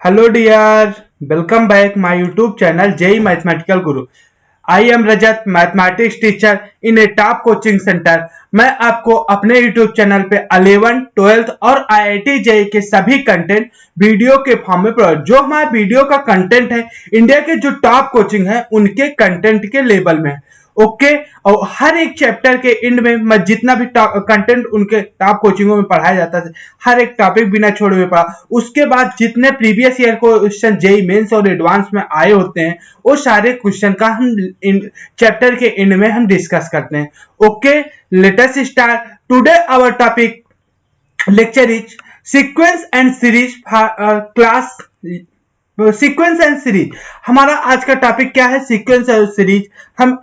Hello dear, welcome back my YouTube channel JEE Mathematical Guru. I am Rajat, mathematics teacher in A top coaching centre. मैं आपको अपने YouTube channel पे 11, 12 और IIT JEE के सभी content video के form में प्रोवाइड। जो हमारे वीडियो का कंटेंट है इंडिया के जो टॉप कोचिंग है उनके कंटेंट के लेवल में है। ओके और हर एक चैप्टर के एंड में मैं जितना भी कंटेंट उनके टॉप कोचिंगों में पढ़ाया जाता है हर एक टॉपिक बिना छोड़े हुए पढ़ा। उसके बाद जितने previous year question JEE Mains और एडवांस में आए होते हैं वो सारे क्वेश्चन का हम चैप्टर के एंड में हम डिस्कस करते हैं। Okay let us start today our topic lecture is sequence and series class sequence and series. हमारा आज का टॉपिक क्या है? सीक्वेंस और सीरीज हम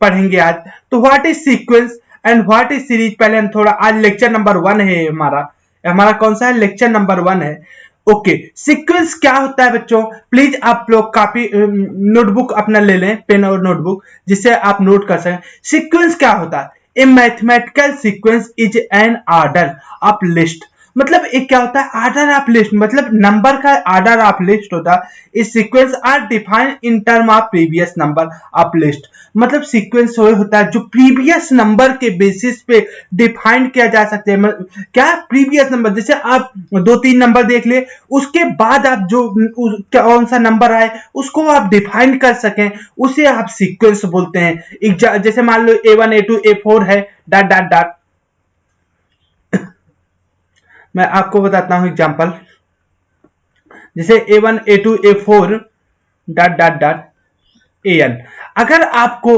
पढ़ेंगे आज। तो what is sequence and what is series पहले हम थोड़ा, आज लेक्चर नंबर 1 है हमारा कौन सा है? लेक्चर नंबर 1 है। ओके सीक्वेंस क्या होता है बच्चों? प्लीज आप लोग कॉपी नोटबुक अपना ले लें, पेन और नोटबुक, जिससे आप नोट कर सकें। सीक्वेंस क्या होता है? A mathematical sequence is an order of list. मतलब एक क्या होता है? ऑर्डर ऑफ लिस्ट, मतलब नंबर का ऑर्डर ऑफ लिस्ट होता है। This sequence are defined in term of previous number of list. मतलब सीक्वेंस वो होता है जो प्रीवियस नंबर के बेसिस पे डिफाइन किया जा सकते हैं। क्या? प्रीवियस नंबर, जैसे आप 2-3 नंबर देख ले, उसके बाद आप जो कौन सा नंबर आए उसको आप डिफाइन कर सकें, उसे आप सीक्वेंस बोलते हैं। जैसे मान लो A1 A2 A4 है डॉट डॉट डॉट। मैं आपको बताता हूं एग्जांपल, जैसे A1 A2 A4 dot dot dot AN। अगर आपको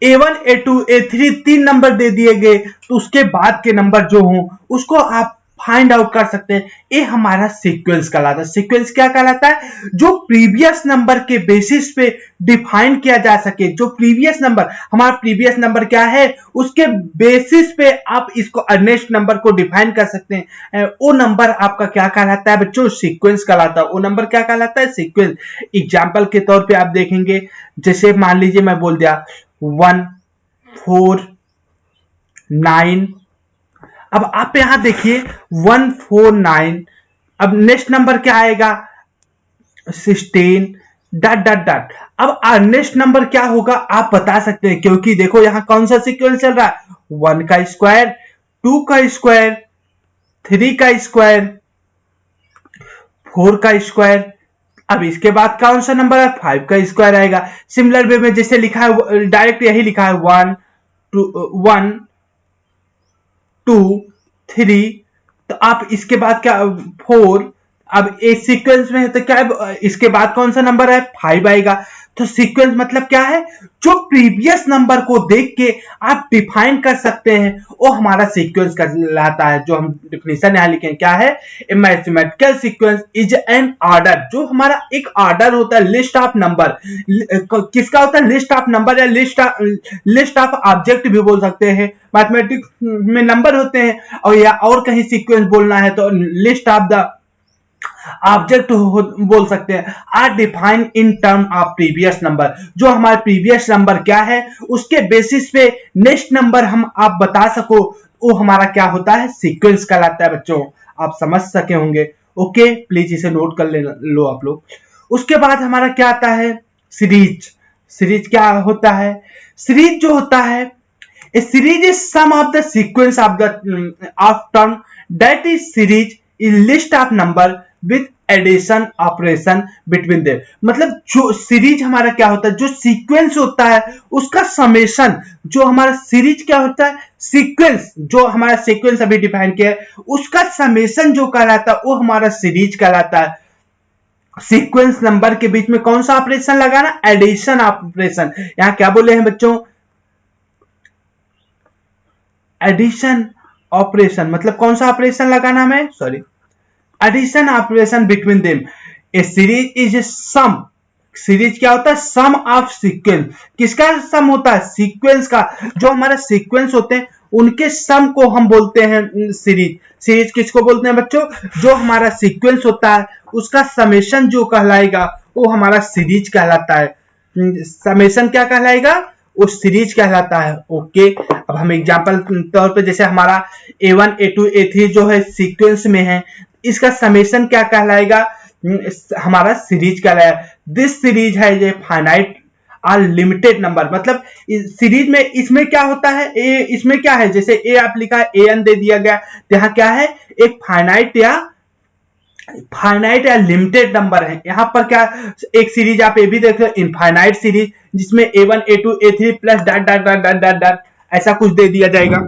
A1 A2 A3 3 नंबर दे दिए गए तो उसके बाद के नंबर जो हों उसको आप फाइंड आउट कर सकते हैं। ये हमारा सीक्वेंस कहलाता है। सीक्वेंस क्या कहलाता है? जो प्रीवियस नंबर के बेसिस पे डिफाइन किया जा सके। जो प्रीवियस नंबर, हमारा प्रीवियस नंबर क्या है, उसके बेसिस पे आप इसको नेक्स्ट नंबर को डिफाइन कर सकते हैं। वो नंबर आपका क्या कहलाता है बच्चों? सीक्वेंस कहलाता है। वो नंबर क्या कहलाता है? सीक्वेंस। एग्जाम्पल के तौर पे आप देखेंगे, जैसे मान लीजिए मैं बोल दिया 1 4 9। अब आप यहां देखिए 149। अब नेक्स्ट नंबर क्या आएगा? 16 डॉट डॉट डॉट। अब नेक्स्ट नंबर क्या होगा आप बता सकते हैं, क्योंकि देखो यहां कौन सा सीक्वेंस चल रहा है? 1 का स्क्वायर, 2 का स्क्वायर, 3 का स्क्वायर, 4 का स्क्वायर। अब इसके बाद कौन सा नंबर है? 5 का स्क्वायर आएगा। सिमिलर वे में जैसे लिखा है, डायरेक्ट यही लिखा है 1 2 3। तो आप इसके बाद क्या? 4। अब एक सीक्वेंस में है तो क्या है? इसके बाद कौन सा नंबर है? 5 आएगा। तो सीक्वेंस मतलब क्या है? जो प्रीवियस नंबर को देख के आप डिफाइन कर सकते हैं वो हमारा सीक्वेंस कहलाता है। जो हम डिफिनेशन यहां लिखे क्या है? A mathematical sequence is an order. जो हमारा एक ऑर्डर होता है, लिस्ट ऑफ नंबर। किसका होता है? लिस्ट ऑफ नंबर, या लिस्ट ऑफ ऑब्जेक्ट भी बोल सकते हैं। मैथमेटिक्स में नंबर होते हैं, और या और कहीं सीक्वेंस बोलना है तो लिस्ट ऑफ द ऑब्जेक्ट बोल सकते हैं। Are define in term of previous number. जो हमारे प्रीवियस नंबर क्या है उसके बेसिस पे नेक्स्ट नंबर हम आप बता सको, वो हमारा क्या होता है? सीक्वेंस कहलाता है। बच्चों आप समझ सके होंगे। ओके प्लीज इसे नोट कर लो आप लोग। उसके बाद हमारा क्या आता है? सीरीज। सीरीज क्या होता है? सीरीज जो होता है, a series is sum of the sequence of term that is series is list of number with addition operation between them। मतलब जो सीरीज हमारा क्या होता है, जो सीक्वेंस होता है उसका समेशन। जो हमारा सीरीज क्या होता है? सीक्वेंस। जो हमारा सीक्वेंस अभी डिफाइन किया है उसका समेशन जो कहलाता है वो हमारा सीरीज कहलाता है। सीक्वेंस नंबर के बीच में कौन सा ऑपरेशन लगाना? Addition operation. यहां क्या बोले हैं बच्चों? Addition operation. मतलब कौन सा ऑपरेशन लगाना हमें? Sorry, addition operation between them. A series is a sum. Series क्या होता है? Sum of sequence. किसका सम होता है? सीक्वेंस का। जो हमारा सीक्वेंस होते हैं उनके सम को हम बोलते हैं सीरीज। सीरीज किसको बोलते हैं बच्चों? जो हमारा सीक्वेंस होता है उसका समेशन जो कहलाएगा वो हमारा सीरीज कहलाता है। समेशन क्या कहलाएगा? वो सीरीज कहलाता है। ओके अब हम एग्जांपल तौर पे, जैसे हमारा A1 A2 A3 जो है सीक्वेंस में है, इसका समेशन क्या कहलाएगा? हमारा सीरीज कहलाएगा। दिस सीरीज है ये फाइनाइट आर लिमिटेड नंबर, मतलब सीरीज में इसमें क्या होता है, इसमें क्या है, जैसे ए आप लिखा है एन दे दिया गया, यहाँ क्या है एक फाइनाइट या लिमिटेड नंबर है। यहाँ पर क्या एक सीरीज आप ये भी देख रहे हो इनफाइनाइट सीरीज, जिसमें A1 A2 A3 plus dot dot dot dot dot dot ऐसा कुछ दे दिया जाएगा।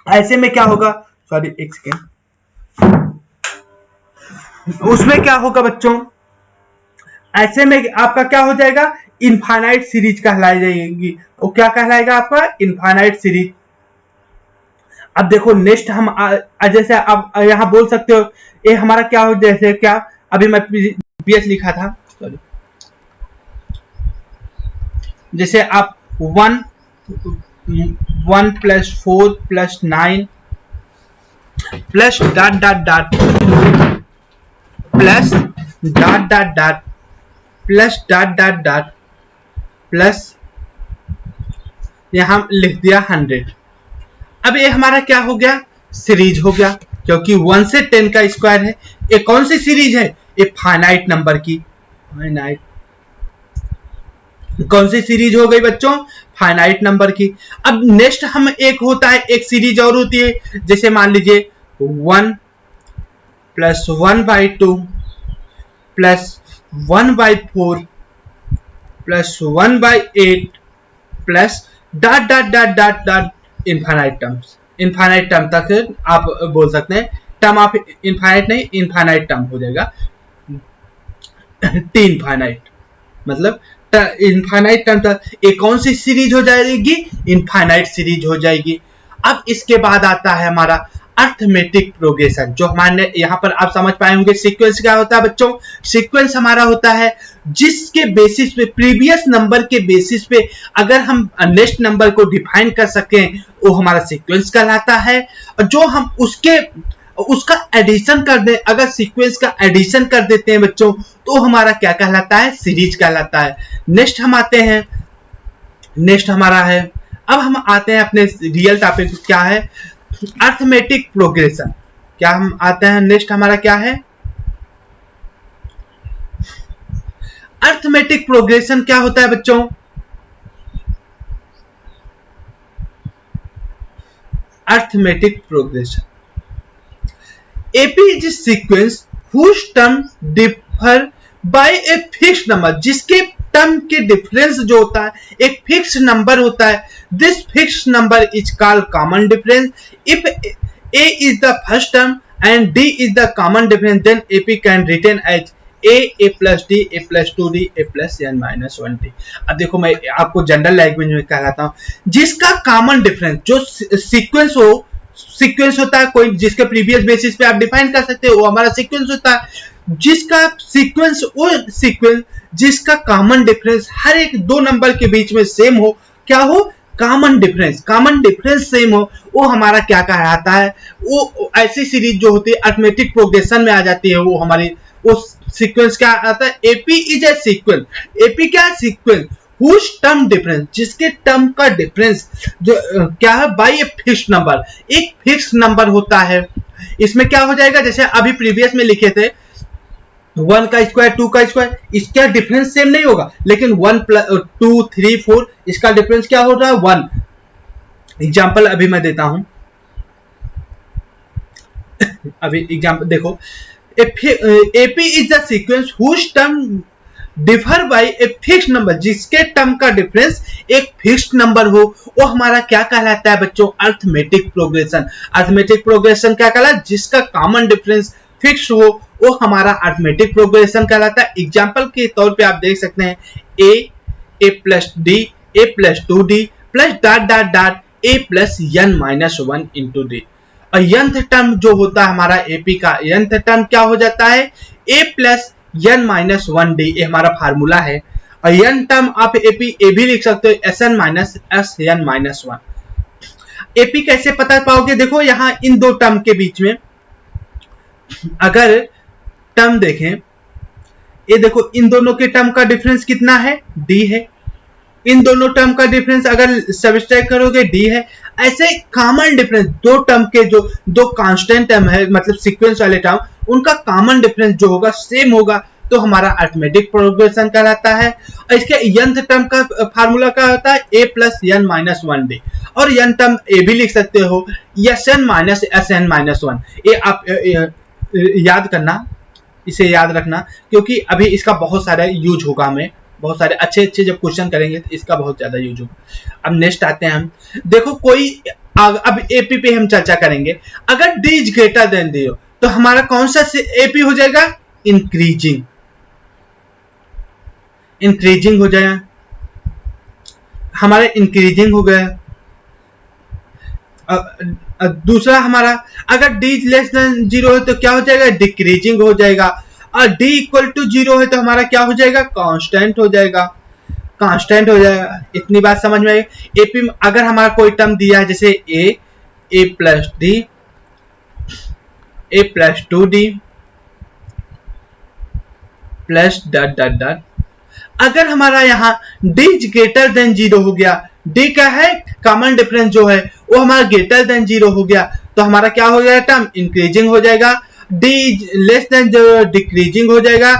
ऐसे में क्या होगा, सॉरी एक सेकेंड, उसमें क्या होगा बच्चों, ऐसे में आपका क्या हो जाएगा इनफाइनाइट सीरीज कहलाई जाएगी। वो क्या कहलाएगा आपका इनफाइनाइट सीरीज। अब देखो नेक्स्ट हम जैसे आप यहाँ बोल सकते हो ये हमारा क्या हो, जैसे क्या अभी मैं पीएच लिखा था, सॉरी, जैसे आप 1 plus 4 plus 9 plus dot dot dot plus dot dot dot plus dot dot dot plus यहां लिख दिया 100। अब ये हमारा क्या हो गया सीरीज हो गया, क्योंकि 1 से 10 का स्क्वायर है। ये कौन सी सीरीज है, ये फाइनाइट नंबर की, फाइनाइट कौन सी सीरीज हो गई बच्चों, फाइनाइट नंबर की। अब नेक्स्ट हम एक होता है एक सीरीज और होती है, जैसे मान लीजिए 1 plus 1/2 plus 1/4 plus 1/8 plus dot dot dot dot dot infinite terms. Infinite term तक आप बोल सकते हैं, टर्म आप इनफाइनाइट नहीं इनफाइनाइट टर्म हो जाएगा, टी इनफाइनाइट मतलब इनफाइनाइट टर्म तक। एक कौन सी सीरीज हो जाएगी, इनफाइनाइट सीरीज हो जाएगी। अब इसके बाद आता है हमारा अर्थमेटिक प्रोग्रेशन, जो हमारे यहाँ पर आप समझ पाए होंगे। सीक्वेंस क्या होता है बच्चों, सीक्वेंस हमारा होता है जिसके बेसिस पे, प्रीवियस नंबर के बेसिस पे अगर हम नेक्स्ट नंबर को डिफाइन कर सकें वो हमारा सीक्वेंस कहलाता है। और जो हम उसका एडिशन कर दें, अगर सीक्वेंस का एडिशन कर देते हैं बच्चों तो हमारा क्या कहलाता है, सीरीज कहलाता है। नेक्स्ट हम आते हैं, नेक्स्ट हमारा है, अब हम आते हैं अपने रियल टॉपिक क्या है, अर्थमेटिक प्रोग्रेशन। क्या हम आते हैं नेक्स्ट हमारा क्या है, अर्थमेटिक प्रोग्रेशन क्या होता है बच्चों, arithmetic progression AP is a sequence whose term differ by a fixed number, जिसके टर्म के डिफरेंस जो होता है एक फिक्स नंबर होता है। This fix number is called common difference. If A is the first term and D is the common difference, then AP can written as A plus D, A plus 2D, A plus n minus 1D। अब देखो मैं आपको general language में कहलाता हूँ, जिसका common difference जो sequence हो, सीक्वेंस होता है कोई जिसके प्रीवियस बेसिस पे आप डिफाइन कर सकते हो, वो हमारा सीक्वेंस होता है। जिसका सीक्वेंस, वो सीक्वेंस जिसका कॉमन डिफरेंस हर एक दो नंबर के बीच में सेम हो, क्या हो, common difference, common difference same हो, वो हमारा क्या कहलाता है, वो ऐसी सीरीज जो होती है अर्थमेटिक प्रोग्रेशन में आ जाती है। वो हमारी वो सीक्वेंस क्या आता है, AP is a sequence. AP क्या है, सीक्वेंस whose term difference, जिसके टर्म का डिफरेंस जो क्या है, बाय ए फिक्स नंबर, एक फिक्स नंबर होता है। इसमें क्या हो जाएगा, जैसे अभी प्रीवियस में लिखे थे 1 का स्क्वायर 2 का स्क्वायर, इसका डिफरेंस सेम नहीं होगा, लेकिन 1 + 2 3 4 इसका डिफरेंस क्या हो रहा है, 1। एग्जाम्पल अभी मैं देता हूं, अभी एग्जाम्पल देखो, AP is the sequence whose term differ by a fix number, जिसके टर्म का डिफरेंस एक फिक्स्ड नंबर हो, वो हमारा क्या कहलाता है बच्चों, अर्थमेटिक प्रोग्रेशन। अर्थमेटिक प्रोग्रेशन क्या कहलाता है, जिसका कॉमन डिफरेंस फिक्स हो, वो हमारा अर्थमेटिक प्रोग्रेशन कहलाता है। एग्जांपल के तौर पे आप देख सकते हैं a plus D, a plus 2d plus dot dot dot a plus n minus 1 into D. और nth टर्म जो होता है हमारा एपी का nth टर्म क्या हो जाता है, a plus n minus 1d, ये हमारा फार्मूला है। और n टर्म आप एपी ए भी लिख सकते हो, sn minus sn minus 1। AP कैसे पता पाओगे, देखो यहाँ इन दो टर्म के बीच में अगर टर्म देखें, ये देखो इन दोनों के टर्म का डिफरेंस कितना है, d है। इन दोनों टर्म का डिफरेंस अगर सब्सट्रैक्ट करोगे d है। ऐसे कॉमन डिफरेंस दो टर्म के जो दो कांस्टेंट टर्म है, मतलब सीक्वेंस वाले टर्म, उनका कॉमन डिफरेंस जो होगा सेम होगा तो हमारा अरिथमेटिक प्रोग्रेशन कहलाता है। और इसके nth टर्म का फार्मूला क्या होता है, a plus n minus 1d, और n टर्म a भी लिख सकते हो, sn माइनस sn माइनस 1। ये आप याद करना, इसे याद रखना, क्योंकि अभी इसका बहुत सारा यूज होगा, हमें बहुत सारे अच्छे अच्छे जब क्वेश्चन करेंगे तो इसका बहुत ज्यादा यूज होगा। अब नेक्स्ट आते हैं हम, देखो कोई अब एपी पे हम चर्चा करेंगे। अगर डी इज ग्रेटर देन 0 तो हमारा कौन सा एपी हो जाएगा, इंक्रीजिंग, इंक्रीजिंग हो जाएगा, हमारा इंक्रीजिंग हो गया। दूसरा हमारा अगर डी लेस देन 0 है तो क्या हो जाएगा, डिक्रीजिंग हो जाएगा। और डी इक्वल टू 0 है तो हमारा क्या हो जाएगा, कांस्टेंट हो जाएगा, कांस्टेंट हो जाएगा। इतनी बात समझ में आई। एपी में अगर हमारा कोई टर्म दिया है जैसे A plus D, A plus 2d plus dot dot dot, अगर हमारा यहाँ d ग्रेटर देन 0 हो गया, d का है कॉमन डिफरेंस जो है वो हमारा ग्रेटर देन 0 हो गया तो हमारा क्या हो जाएगा, टर्म इंक्रीजिंग हो जाएगा। d लेस देन डिक्रीजिंग हो जाएगा,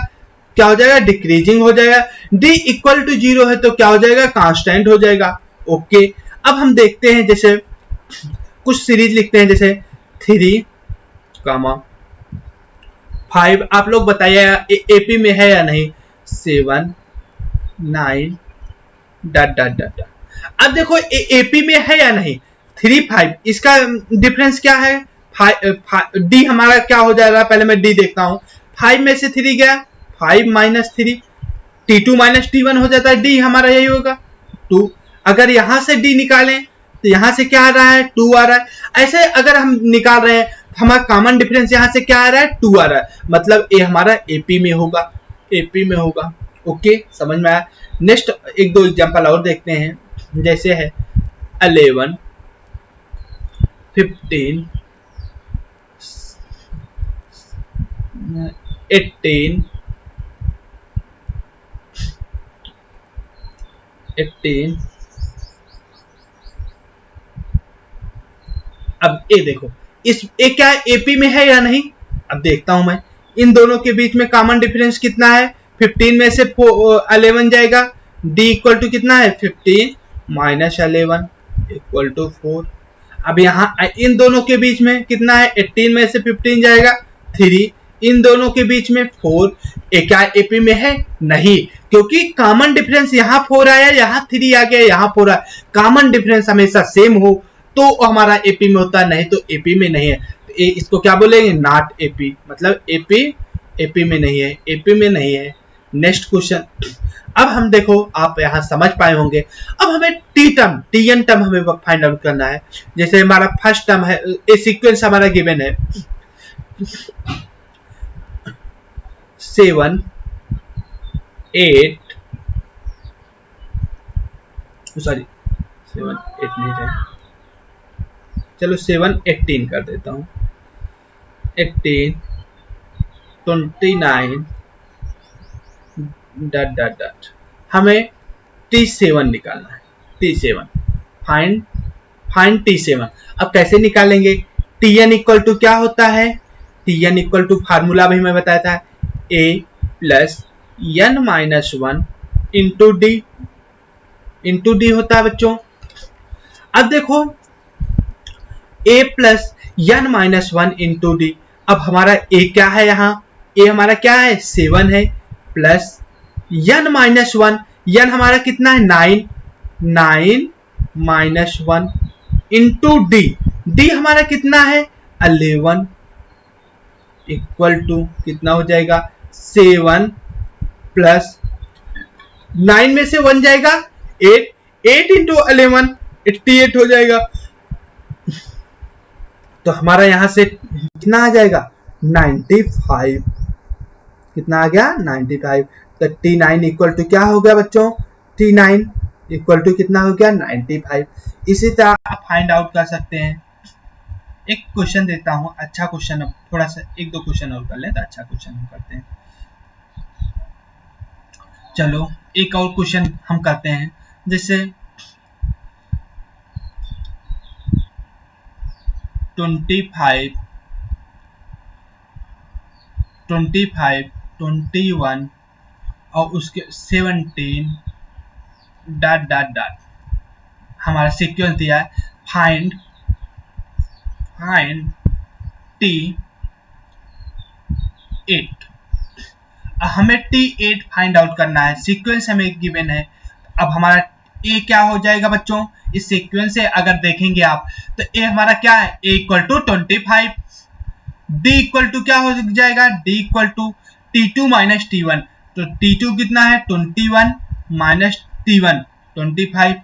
क्या हो जाएगा, डिक्रीजिंग हो जाएगा। d इक्वल टू 0 है तो क्या हो जाएगा, कांस्टेंट हो जाएगा। ओके, अब हम देखते हैं जैसे कुछ सीरीज लिखते हैं जैसे 3, 5, आप लोग बताइए एपी में है या नहीं, 7, 9 डॉट डॉट डॉट। अब देखो एपी में है या नहीं, 3, 5, इसका डिफरेंस क्या है, डी हमारा क्या हो जाएगा, पहले मैं डी देखता हूं। 5 में से 3 गया, 5 माइनस 3, T2 माइनस T1 हो जाता है, डी हमारा यही होगा 2। अगर यहां से डी निकालें तो यहां से क्या आ रहा है, 2 आ रहा है। ऐसे अगर हम निकाल रहे हैं हमारा कॉमन डिफरेंस यहां से क्या आ रहा है, 2 आ रहा है, मतलब ए हमारा एपी में होगा, एपी में होगा। ओके, समझ में आया। नेक्स्ट एक दो एग्जांपल और देखते हैं, जैसे है 11, 15, 18, 18। अब ए देखो, इस ए क्या एपी में है या नहीं, अब देखता हूं मैं इन दोनों के बीच में कॉमन डिफरेंस कितना है, 15 में से 11 जाएगा, डी इक्वल टू कितना है, 15 माइनस 11 इक्वल टू 4। अब यहाँ इन दोनों के बीच में कितना है, 18 में से 15 जाएगा 3, इन दोनों के बीच में 4। क्या एपी में है, नहीं, क्योंकि कॉमन डिफरेंस यहाँ 4 आया, यहाँ 3 आ गया, यहाँ 4 आया। कॉमन डिफरेंस हमेशा सेम हो तो हमारा एपी में होता, नहीं तो एपी में नहीं है। तो इसको क्या बोलेंगे, नॉट एपी, मतलब एपी में नहीं है, एपी में नहीं है। नेक्स्ट क्वेश्चन, अब हम देखो आप यहां समझ पाए होंगे। अब हमें टीएन टर्म हमें फाइंड आउट करना है। जैसे हमारा फर्स्ट टर्म है, ए सीक्वेंस हमारा गिवन है 7, 8, सॉरी 7, 8 नहीं है, चलो 7, 18 कर देता हूं, 18, 29 डॉट डॉट डॉट। हमें T7 निकालना है, T7 फाइंड T7। अब कैसे निकालेंगे, Tn इक्वल टू क्या होता है, Tn इक्वल टू फार्मूला भी मैं बताया था, a plus n minus 1 into D होता है बच्चों। अब देखो a plus n minus 1 into D, अब हमारा a क्या है, यहाँ a हमारा क्या है, 7 है, प्लस n माइनस 1, n हमारा कितना है, 9 माइनस 1 इंटू डी हमारा कितना है, 11 इक्वल टू कितना हो जाएगा, 7 प्लस 9 में से 1 जाएगा, 8 इंटू 11 88 हो जाएगा। तो हमारा यहां से कितना आ जाएगा, 95, कितना आ गया, 95। तो T9 इक्वल टू क्या हो गया बच्चों, T9 इक्वल टू कितना हो गया, 95। इसी तरह आप फाइंड आउट कर सकते हैं। एक क्वेश्चन देता हूं, अच्छा क्वेश्चन, अब थोड़ा सा एक दो क्वेश्चन और कर लें तो अच्छा क्वेश्चन हम करते हैं। चलो एक और क्वेश्चन हम करते हैं, जैसे 25 25, 21 और उसके 17 डॉट डॉट डॉट हमारा सीक्वेंस दिया है। Find T8। हमें T8 फाइंड आउट करना है, सीक्वेंस हमें गिवन है। अब हमारा A क्या हो जाएगा बच्चों, इस सीक्वेंस से अगर देखेंगे आप तो A हमारा क्या है, A equal to 25, D equal to क्या हो जाएगा, D equal to T2 minus T1। तो T2 कितना है 21 माइनस T1 25।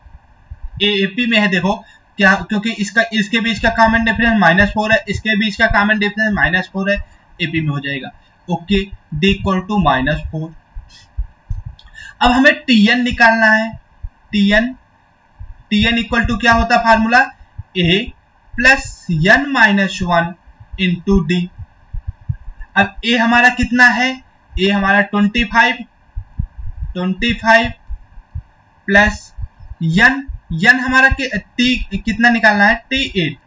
AP में है देखो क्या, क्योंकि इसके बीच का कॉमन डिफरेंस -4 है, इसके बीच का कॉमन डिफरेंस -4 है, AP में हो जाएगा। Okay, D equal to -4। अब हमें Tn निकालना है। Tn इक्वल टू क्या होता है formula, A plus n minus 1 into D। अब A हमारा कितना है, A हमारा 25 प्लस n हमारा T कितना निकालना है, T8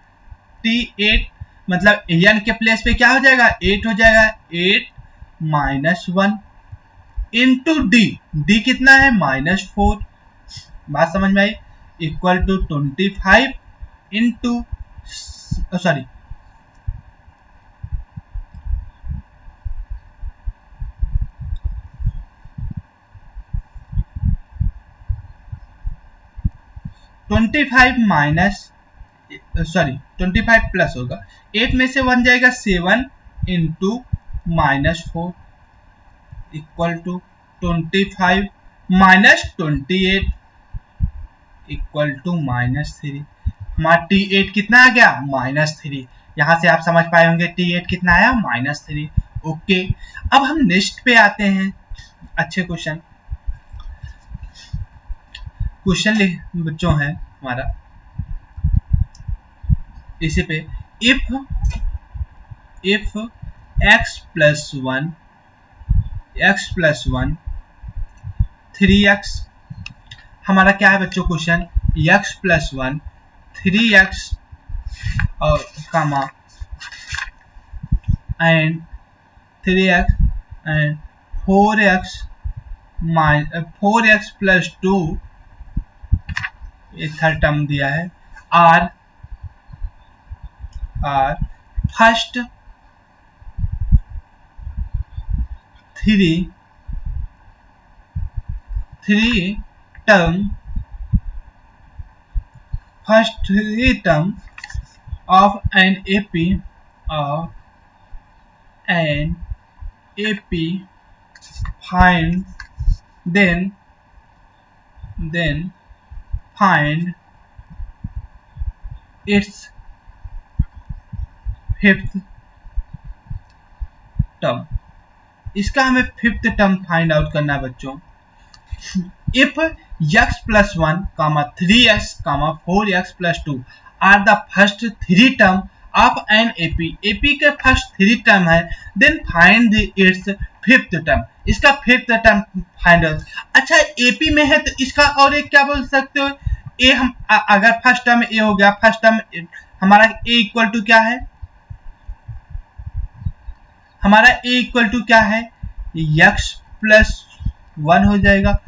मतलब n के प्लेस पे क्या हो जाएगा, 8 हो जाएगा। 8 माइनस 1 इंटू D कितना है -4। बात समझ में आई, इक्वल टू 25 इंटू 25 प्लस होगा, 8 में से 1 जाएगा 7 into -4 equal to 25 minus 28 equal to -3। हमारा T8 कितना आ गया, -3। यहां से आप समझ पाए होंगे T8 कितना आया, -3। ओके, अब हम नेक्स्ट पे आते हैं। अच्छे क्वेश्चन बच्चों है हमारा इसी पे, इफ x प्लस 1 3x, हमारा क्या है बच्चों क्वेश्चन, x प्लस 1 3x और comma and 3x and 4x plus 2, एक थर्ड टर्म दिया है, are first 3 term of an AP find then find its fifth term. इसका हमें फिफ्थ टर्म फाइंड आउट करना है बच्चों। If x plus 1 3x 4x plus 2 are the first 3 term of an AP के first 3 term है, then find its fifth term. इसका fifth term find out. अच्छा, AP में है तो इसका और एक क्या बोल सकते हो, A हम अगर फर्स्ट टर्म A हो गया, फर्स्ट टर्म हमारा A इक्वल टू क्या है, हमारा A इक्वल टू क्या है, x प्लस 1 हो जाएगा।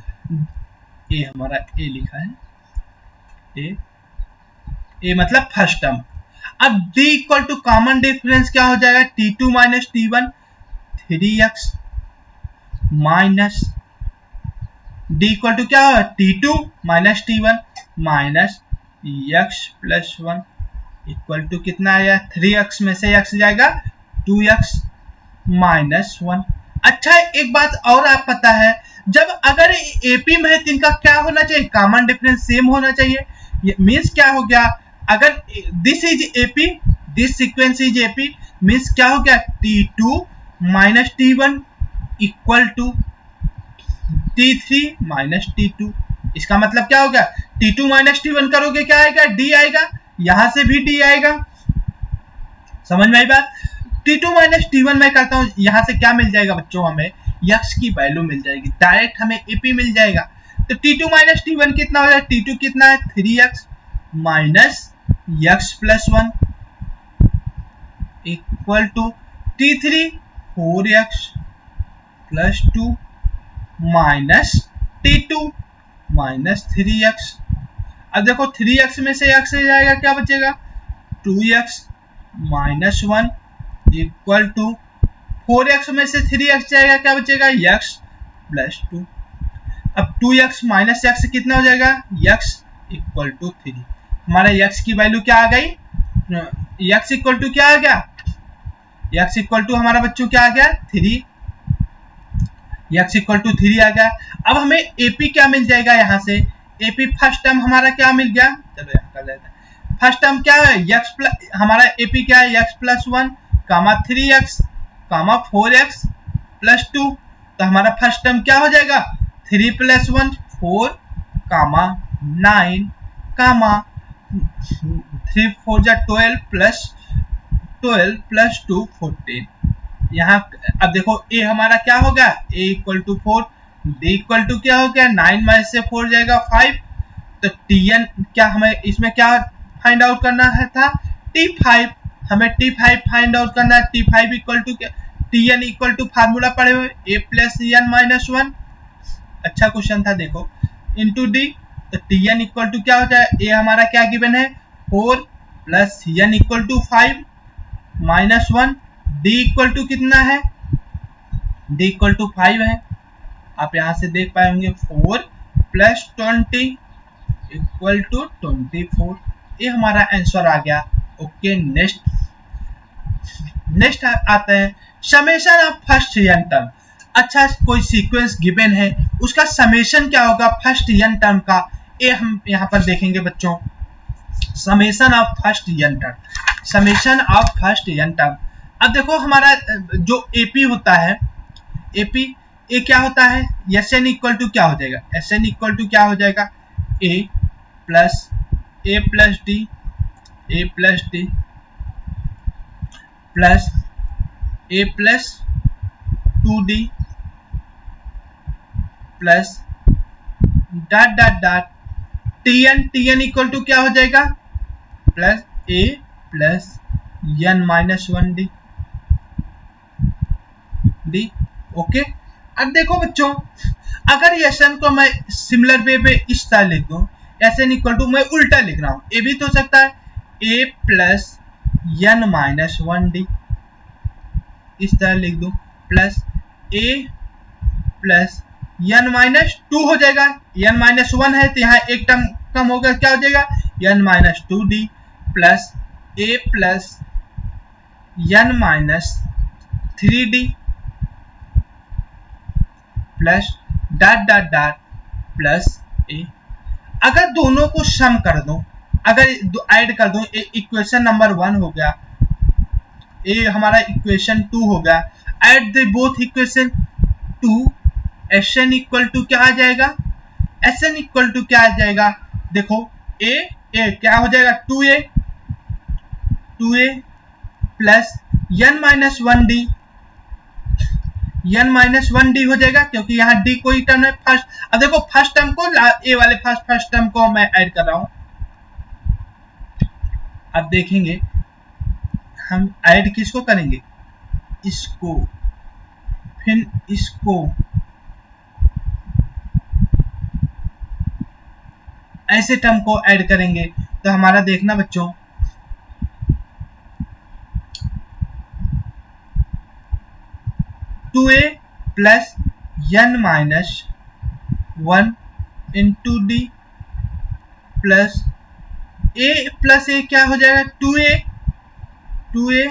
A हमारा A लिखा है, A मतलब फर्स्ट टर्म। अब D equal to common difference क्या हो जाएगा, T2 minus T1 3x minus D equal to क्या होगा, T2 minus T1 minus x plus 1 equal to कितना आया, 3x में से x जाएगा 2x माइनस 1। अच्छा, एक बात और आप पता है, जब अगर AP में है तो इनका क्या होना चाहिए, कॉमन डिफरेंस सेम होना चाहिए। मीन्स क्या हो गया, अगर this is AP, this sequence is AP, means क्या हो गया, T2 minus T1 equal to T3 minus T2। इसका मतलब क्या हो गया, T2 माइनस T1 करोगे क्या आएगा, D आएगा, यहां से भी D आएगा। समझ में आई बात। T2 माइनस T1 मैं करता हूं, यहां से क्या मिल जाएगा बच्चों, हमें x की वैल्यू मिल जाएगी, डायरेक्ट हमें AP मिल जाएगा। तो T2 माइनस T1 कितना हो जाएगा, T2 कितना है 3x minus x plus 1 equal to T3 4x plus 2 minus T2 minus 3x। अब देखो 3x में से x जाएगा, क्या बचेगा 2x minus 1 equal to 4x में से 3x जाएगा, क्या बचेगा x प्लस 2। अब 2x माइनस x कितना हो जाएगा x इक्वल टू 3। हमारा x की वैल्यू क्या आ गई, x इक्वल टू क्या आ गया, x इक्वल टू हमारा बच्चों क्या आ गया 3, x इक्वल टू 3 आ गया। अब हमें AP क्या मिल जाएगा, यहाँ से AP फर्स्ट टर्म हमारा क्या मिल गया, चलो यहाँ कर लेते हैं। फर्स्ट टर्म क्या है x प्लस, हमारा AP क्या है x प्लस 1 कामा 3x कामा 4x प्लस 2। तो हमारा फर्स्ट टर्म क्या हो जाएगा 3 प्लस 1 4 कामा 9 कामा 3 4 जा 12 प्लस 2 14। यहाँ अब देखो a हमारा क्या होगा a equal to 4, d equal to क्या हो गया 9 में से 4 जाएगा 5। तो tn क्या हमें इसमें क्या फाइंड आउट करना है था t5, हमें t5 फाइंड आउट करना है। t5 इक्वल टू क्या, tn इक्वल टू फार्मूला पढ़े हुए a प्लस n माइनस 1, अच्छा क्वेश्चन था देखो, इंटू d। तो tn इक्वल टू क्या हो जाए, a हमारा क्या गिवन है 4 plus n equal to 5 minus 1, d equal to कितना है, d इक्वल टू 5 है, आप यहां से देख पाए होंगे 4 प्लस 20 इक्वल टू 24। ये हमारा आंसर आ गया। ओके नेक्स्ट आते हैं summation of first n term. अच्छा कोई सीक्वेंस गिवन है, उसका समेशन क्या होगा फर्स्ट n टर्म का, ये हम यहाँ पर देखेंगे बच्चों। Summation of first n term, summation of first n term. अब देखो हमारा जो AP होता है, AP ये क्या होता है, Sn इक्वल टू क्या हो जाएगा, Sn इक्वल टू क्या हो जाएगा a plus d plus a plus 2d plus dot dot dot tn equal to क्या हो जाएगा plus a plus n minus 1d okay. अब देखो बच्चों, अगर Sn को मैं सिमिलर वे पे इस तरह लिख दूं, Sn इक्वल टू मैं उल्टा लिख रहा हूं, a भी तो हो सकता है a plus n minus 1d, इस तरह लिख दूं, plus a plus n minus 2 हो जाएगा, n माइनस 1 है तो यहाँ एक टर्म कम होगा, क्या हो जाएगा n minus 2d plus a plus n minus 3d plus dot dot dot plus a। अगर दोनों को सम कर दो, अगर ऐड कर दो, इक्वेशन नंबर 1 हो गया, ए हमारा इक्वेशन 2 हो गया, add the both equation 2, Sn equal to क्या आ जाएगा, Sn इक्वल टू क्या आ जाएगा, देखो a क्या हो जाएगा 2a plus n minus 1d, n minus 1d हो जाएगा, क्योंकि यहाँ d कोई टर्म है फर्स्ट। अब देखो फर्स्ट टर्म को a वाले फर्स्ट टर्म को मैं ऐड कर रहा हूं, अब देखेंगे हम ऐड किसको करेंगे, इसको, फिर इसको, ऐसे टर्म को ऐड करेंगे। तो हमारा देखना बच्चों, two A plus n minus 1 into D plus a क्या हो जाएगा 2a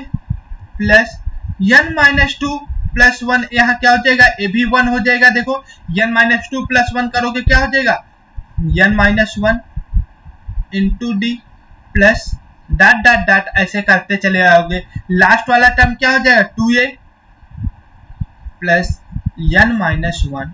plus n minus 2 plus 1, यहाँ क्या हो जाएगा a भी 1 हो जाएगा। देखो n माइनस 2 प्लस 1 करोगे क्या हो जाएगा n minus 1 into D plus dot dot dot, ऐसे करते चले आओगे। लास्ट वाला टर्म क्या हो जाएगा 2a plus n minus 1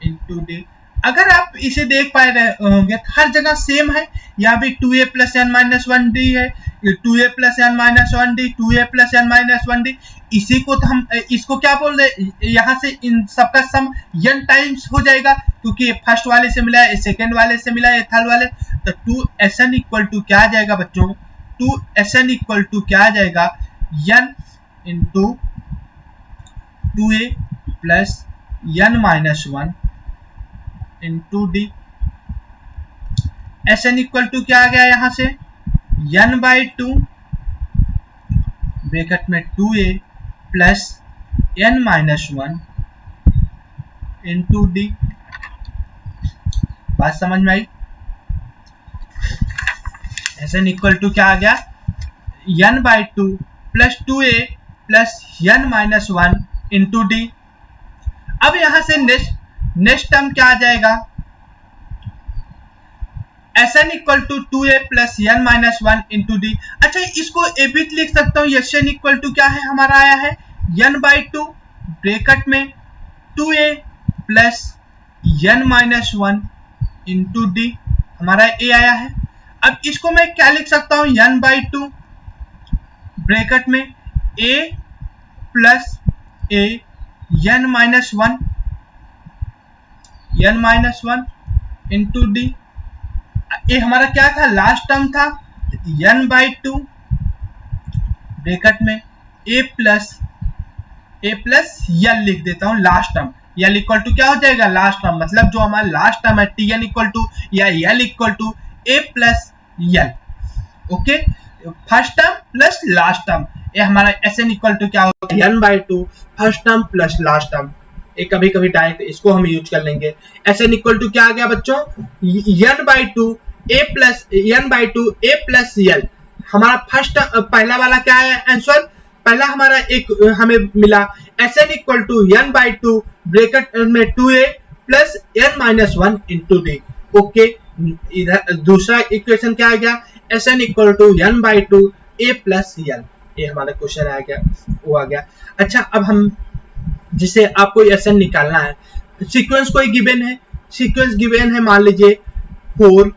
into D. अगर आप इसे देख पा रहे होंगे हर जगह सेम है, यहाँ भी 2a plus n minus 1d है, 2a plus n minus 1d, 2a plus n minus 1d। इसी को तो हम इसको क्या बोल रहे, यहाँ से इन सबका सम n टाइम्स हो जाएगा, क्योंकि फर्स्ट वाले से मिला है, सेकंड वाले से मिला है, थर्ड वाले। तो 2Sn इक्वल टू क्या आ जाएगा बच्चों, 2Sn इक्वल टू क्या आ जाएगा n into 2a plus n-1 into D. Sn equal to क्या आ गया यहाँ से, n/2 ब्रैकेट में 2a plus n-1 into D. बात समझ में आई? Sn इक्वल टू क्या आ गया, n/2 plus 2a plus n-1 into D. अब यहां से नेक्स्ट टर्म क्या आ जाएगा, Sn equal to 2a plus n-1 into D. अच्छा, इसको ए भी लिख सकता हूँ, Sn इक्वल टू क्या है हमारा आया है n/2 ब्रैकेट में 2a plus n-1 into D, हमारा a आया है। अब इसको मैं क्या लिख सकता हूँ, n/2 ब्रैकेट में a plus a n-1 into D. ये हमारा क्या था, लास्ट टर्म था, n/2 ब्रैकेट में a प्लस l लिख देता हूं last term. l equal to क्या हो जाएगा, लास्ट टर्म, मतलब जो हमारा लास्ट टर्म है tn इक्वल टू या l equal to a plus l। Okay, first term plus last term, ये हमारा Sn इक्वल टू क्या होगा, n/2 first term plus last term. ये कभी कभी डायरेक्ट इसको हम यूज कर लेंगे। Sn इक्वल टू क्या आ गया बच्चों, n/2 a प्लस l। हमारा फर्स्ट पहला वाला क्या है आंसर, पहला हमारा एक हमें मिला Sn equal to n/2 bracket में 2a plus n-1 into D. Okay, इधर दूसरा इक्वेशन क्या आ गया, Sn equal to n/2 a plus l। ये हमारा क्वेश्चन आ गया, वो आ गया। अच्छा, अब हम जिसे आपको Sn निकालना है, सीक्वेंस कोई गिवन है, सीक्वेंस गिवन है, मान लीजिए 4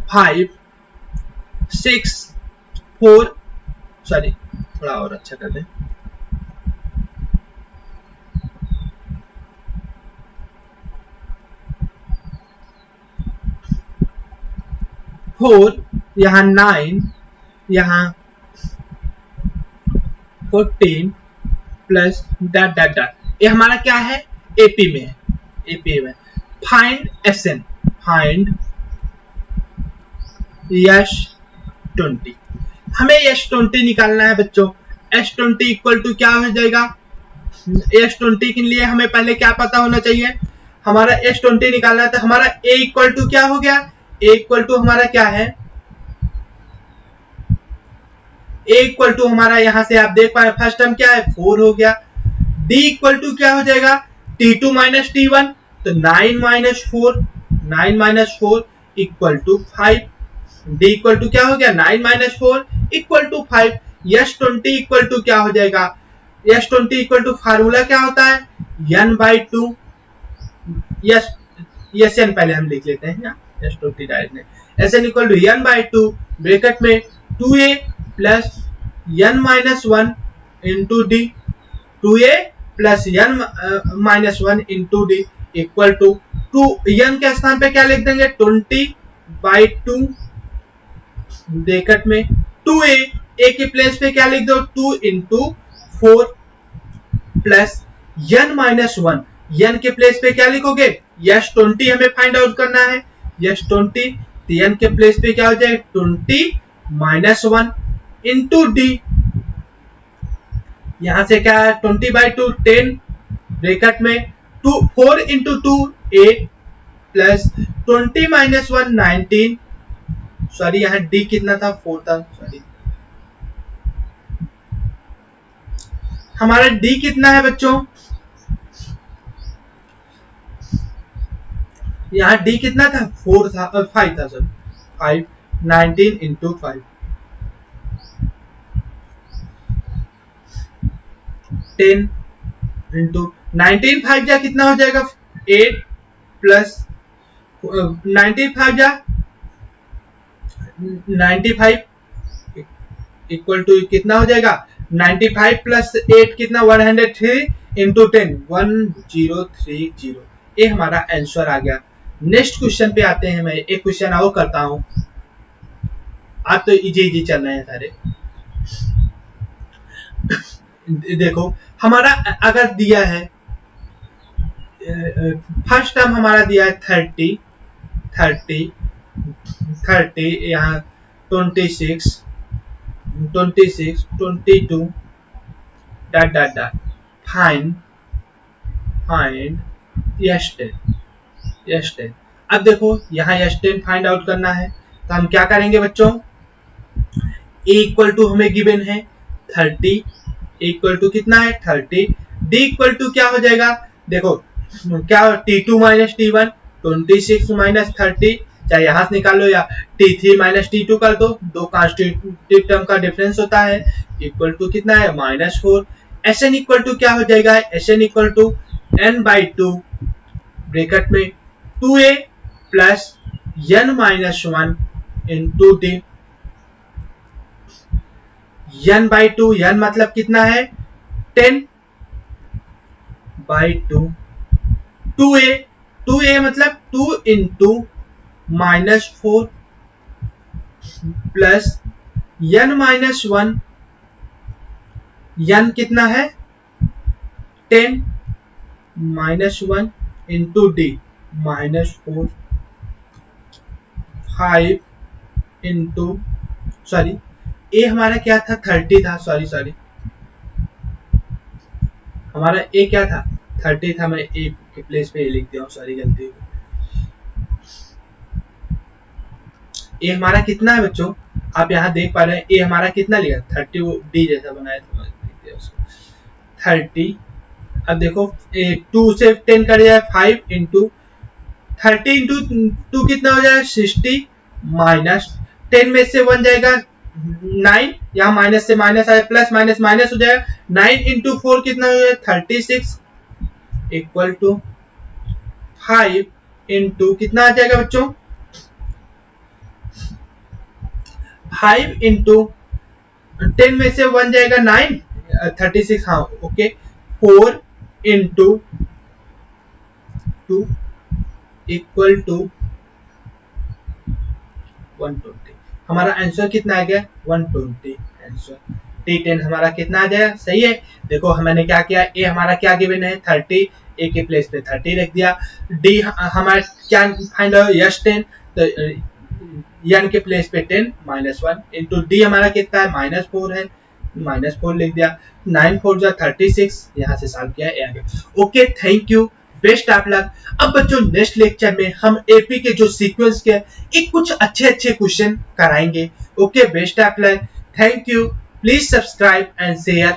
5 6 4, सॉरी थोड़ा और अच्छा कर दें, 4 यहाँ 9 यहाँ 14 प्लस डॉट डॉट डॉट। ये हमारा क्या है, एपी में है, एपी में। फाइंड Sn, फाइंड S20, हमें S20 निकालना है बच्चों। S20 इक्वल टू क्या हो जाएगा, S20 के लिए हमें पहले क्या पता होना चाहिए, हमारा S20 निकालना है तो हमारा A इक्वल टू क्या हो गया, A इक्वल टू हमारा क्या है, A इक्वल टू हमारा यहां से आप देख पाए फर्स्ट टर्म क्या है 4 हो गया। D इक्वल टू क्या हो जाएगा, T2 माइनस T1, तो 9 minus 4 equal to 5। D equal to क्या हो गया, 9 minus 4 equal to 5। S20 equal to क्या हो जाएगा, S20 इक्वल टू फार्मूला क्या होता है, n/2। Sn पहले हम लिख लेते हैं, S20 डायरेक्ट नहीं। Sn equal to n/2 bracket में 2a plus n-1 into D, 2a plus n-1 into D equal to 2, n के स्थान पे क्या लिख देंगे, 20/2 ब्रैकेट में 2a, a के प्लेस पे क्या लिख दो, 2 इंटू 4 प्लस n-1, n के प्लेस पे क्या लिखोगे, S20 हमें फाइंड आउट करना है, S20, तो n के प्लेस पे क्या हो जाए 20-1 इंटू डी। यहां से क्या है 20/2 10 ब्रैकेट में 4 इंटू 2 8 प्लस 20-1 19, सॉरी यहाँ डी कितना था 4 था, सॉरी हमारा डी कितना है बच्चों, यहाँ डी कितना था 4 था, 5 था, सर 5 19 इंटू 5 10 इंटू 19 5 जा कितना हो जाएगा 8 प्लस 95 जा 95 इक्वल टू कितना हो जाएगा 95 प्लस 8 कितना 103 इंटू 10 1030। ये हमारा आंसर आ गया। नेक्स्ट क्वेश्चन पे आते हैं, मैं एक क्वेश्चन और करता हूं, आप तो इजी चल रहे हैं सारे। देखो हमारा अगर दिया है फर्स्ट टर्म हमारा दिया है 30 यहाँ 26 22 dot dot dot find yes 10। अब देखो यहाँ यस 10 फाइंड आउट करना है तो हम क्या करेंगे बच्चों, a इक्वल टू हमें गिवन है 30, इक्वल टू कितना है 30, d इक्वल टू क्या हो जाएगा, देखो क्या t2 माइनस t1 26 माइनस 30, चाहे यहां से निकाल लो या t3 माइनस t2 कर दो, दो कॉन्स्टिट्यूटिव टर्म का डिफरेंस होता है, इक्वल टू कितना है -4। Sn इक्वल टू क्या हो जाएगा, Sn equal to n/2 bracket में 2a plus n-1 into d, n/2, n मतलब कितना है 10/2, 2a मतलब 2 इंटू -4 प्लस n-1, n कितना है 10 -1 इंटू d -4, 5 इंटू सॉरी ए हमारा क्या था 30 था, सॉरी हमारा ए क्या था 30 था, मैं ए के प्लेस पे ए लिख दिया हूँ, सॉरी गलती हो। ए हमारा कितना है बच्चों, आप यहाँ देख पा रहे हैं ए हमारा कितना लिया 30, वो डी जैसा बनाया था, लिख दिया उसको 30। अब देखो 2 से 10 कर जाए 5 इंटू 30 इंटू 2 कितना हो जाएगा 60 माइनस 10 में से 1 जाएगा 9, यहाँ माइनस से माइनस आया प्लस माइनस माइनस हो जाएगा, 9 इंटू 4 कितना हो जाएगा 36 इक्वल टू 5 इंटू कितना आ जाएगा बच्चों 5 इंटू 10 में से 1 जाएगा 9, 36 हाँ ओके, 4 इंटू 2 इक्वल टू 120। हमारा आंसर कितना आ गया 120 आंसर। T10 हमारा कितना आ जाएगा, सही है। देखो हमने क्या किया, ए हमारा क्या गिवन है 30, ए के प्लेस पे 30 रख दिया, डी हमारा क्या फाइंड हो यस 10, तो n के प्लेस पे 10 -1 इंटू डी हमारा कितना है -4 है, -4 लिख दिया, 9 4 जा 36, यहाँ से सॉल्व किया ए आ गया। Okay thank you, best of luck. अब बच्चों नेक्स्ट लेक्चर में हम एपी के जो सीक्वेंस के एक कुछ अच्छे क्वेश्चन कराएंगे। Okay best of luck, thank you, please subscribe and share.